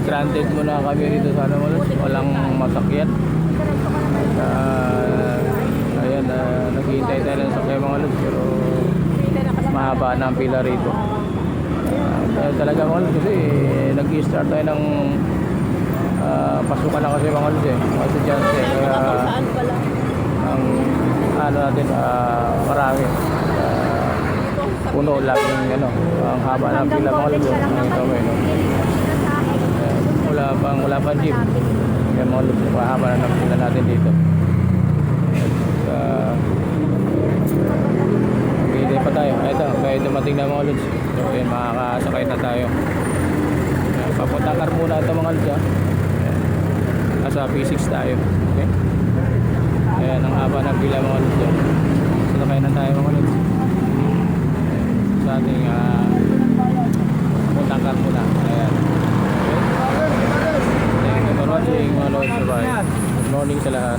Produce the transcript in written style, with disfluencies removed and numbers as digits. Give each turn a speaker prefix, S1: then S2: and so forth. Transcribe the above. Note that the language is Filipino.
S1: granted muna kami rito sa ano, walang masakyan. Ayan, naghihintay tayo ng sakyan mga lods, pero mahaba na ang pila rito. Talaga mga lods, kasi nag-start tayo ng pasukan na kasi mga lods mga estudyante, kaya ang ano natin, marami, puno laging ano, ang haba ng pila mga lods. Wala pang jeep, kaya mga lods, mahaba na ng pila natin dito. Hindi pa tayo. Ito, kaya dumating na mga lods. So, ayan, makakasakay na tayo. Ayan, papunta Carmona ito mga lods. Nasa P6 tayo. Okay? Ayan, ang haba ng pila mga lods. Sakay na tayo mga lods. Sa ating papunta Carmona. Ayan. Okay? Thank you for watching mga lods. Bye. Good morning sa lahat.